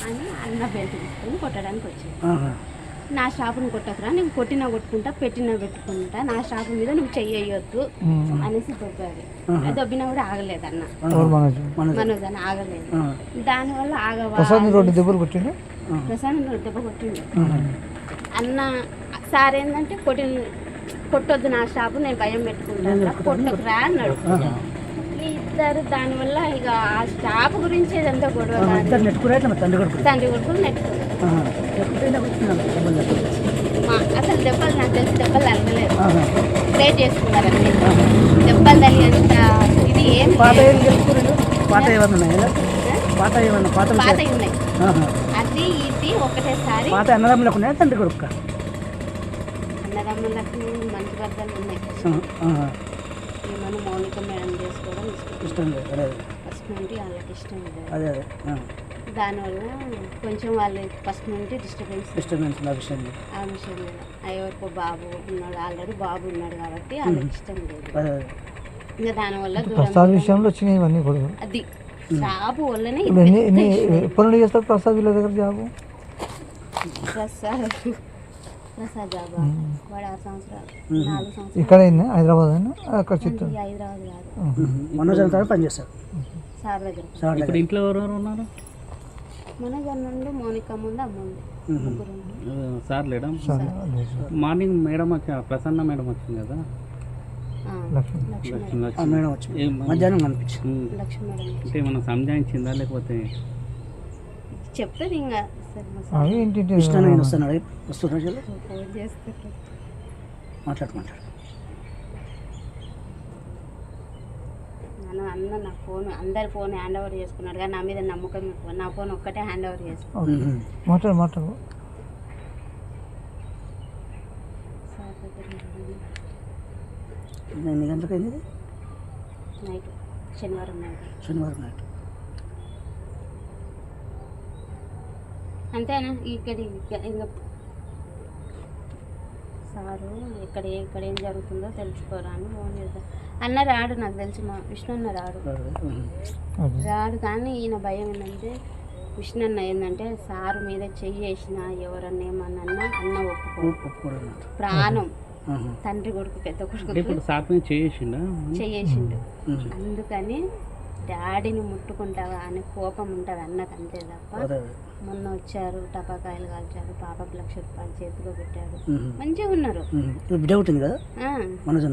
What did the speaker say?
అని అన్న బెల్ట్ తీసుకొని కొట్టడానికి వచ్చాను. నా షాపును కొట్టకురా, నేను కొట్టినా కొట్టుకుంటా, పెట్టినా పెట్టుకుంటా, నా షాపు మీద నువ్వు చెయ్యొద్దు అనేసి దొబ్బాడు. దొబ్బినా కూడా ఆగలేదు అన్న, మనోజ్ అని ఆగలేదు. దానివల్ల ప్రసాద్ రోడ్డు దెబ్బలు కొట్టిండు. ప్రసాద్ దెబ్బ కొట్టిండు అన్న. సార్ ఏంటంటే కొట్టొద్దు నా షాపు, నేను భయం పెట్టుకుంటాను, కొట్టకురా అన్నాడు. ఇద్దరు దానివల్ల ఇక ఆ షాప్ గురించి ఏదంతా గొడవ. తండ్రి కొడుకులు నెట్టుకున్నారు. అసలు దెబ్బలు నాకు తెలిసి దెబ్బలు తగ్గలేదు, ప్లేట్ చేసుకున్నారండి. దెబ్బలు తగినంత ఇది ఏం పాతవి ఉన్నాయి. అది ఇది ఒకటేసారి అన్నదమ్ములకు తండ్రి కొడుకు అన్నదమ్ములకు మంచి బద్దలు ఉన్నాయి. ఏమన్నా మౌలిక మేడం చేసుకోవడం ఇష్టం లేదు, ఫస్ట్ నుండి వాళ్ళకి ఇష్టం లేదు. దానివల్ల కొంచెం వాళ్ళు ఫస్ట్ నుండి డిస్టర్బెన్స్ ఆ విషయం మీద. ఎవరికో బాబు ఉన్నాడు, ఆల్రెడీ బాబు ఉన్నాడు కాబట్టి వాళ్ళకి ఇష్టం లేదు. ఇంకా దానివల్ల ప్రసాద్ విషయంలో వచ్చినాయి ఇవన్నీ కూడా. అది జాబు వల్లనే. ఎప్పటి నుండి చేస్తారు ప్రసాద్ వీళ్ళ దగ్గర జాబు? ప్రసాద్ జాబు వాడు 6 సంవత్సరాలు 4 సంవత్సరాలు ఇక్కడ హైదరాబాద్ అయినా అక్కడ చిత్తూరు? హైదరాబాద్ కాదు, పనిచేస్తారు సార్ దగ్గర. ఇంట్లో ఎవరెవరు ఉన్నారు? మనోజ్ నుండి మౌనిక ముందు అమ్మ ఉంది. సార్ లేడా? మార్నింగ్ మేడం వచ్చి ప్రసన్న మేడం వచ్చింది కదా, మధ్యాహ్నం కనిపించింది. అంటే ఏమన్నా సంజాయించిందా లేకపోతే చెప్తుంది ఇంకా మాట్లాడు అన్న నా ఫోన్ అందరి ఫోన్ హ్యాండ్ ఓవర్ చేసుకున్నాడు కానీ నా మీద నమ్మకం ఎక్కువ. నా ఫోన్ ఒక్కటే హ్యాండ్ ఓవర్ చేసుకున్నాడు. మాట్లాడు. ఎన్ని గంటలకు అయింది? నైట్, శనివారం నైట్. అంతేనా? ఇక్కడ ఇంకా సారు ఇక్కడ ఏం జరుగుతుందో తెలుసుకోరా అని ఫోన్ చేద్దాం అన్న. రాడు, నాకు తెలిసి మా విష్ణు అన్న రాడు. కానీ ఈయన భయం ఏంటంటే విష్ణు అన్న ఏంటంటే సారు మీద చెయ్యేసిన ఎవరన్నా ఏమన్నా అన్న ఒప్పుకోడు. ప్రాణం తండ్రి కొడుకు పెద్ద కొడుకు చెయ్యేసిండు. అందుకని డాడీని ముట్టుకుంటావా అని కోపం ఉంటుంది అన్నకు, అంతే తప్ప. మొన్న వచ్చారు, టపాకాయలు కాల్చారు, పాపకు 1,00,000 రూపాయలు చేతిలో పెట్టాడు, మంచిగా ఉన్నారు. మనోజ్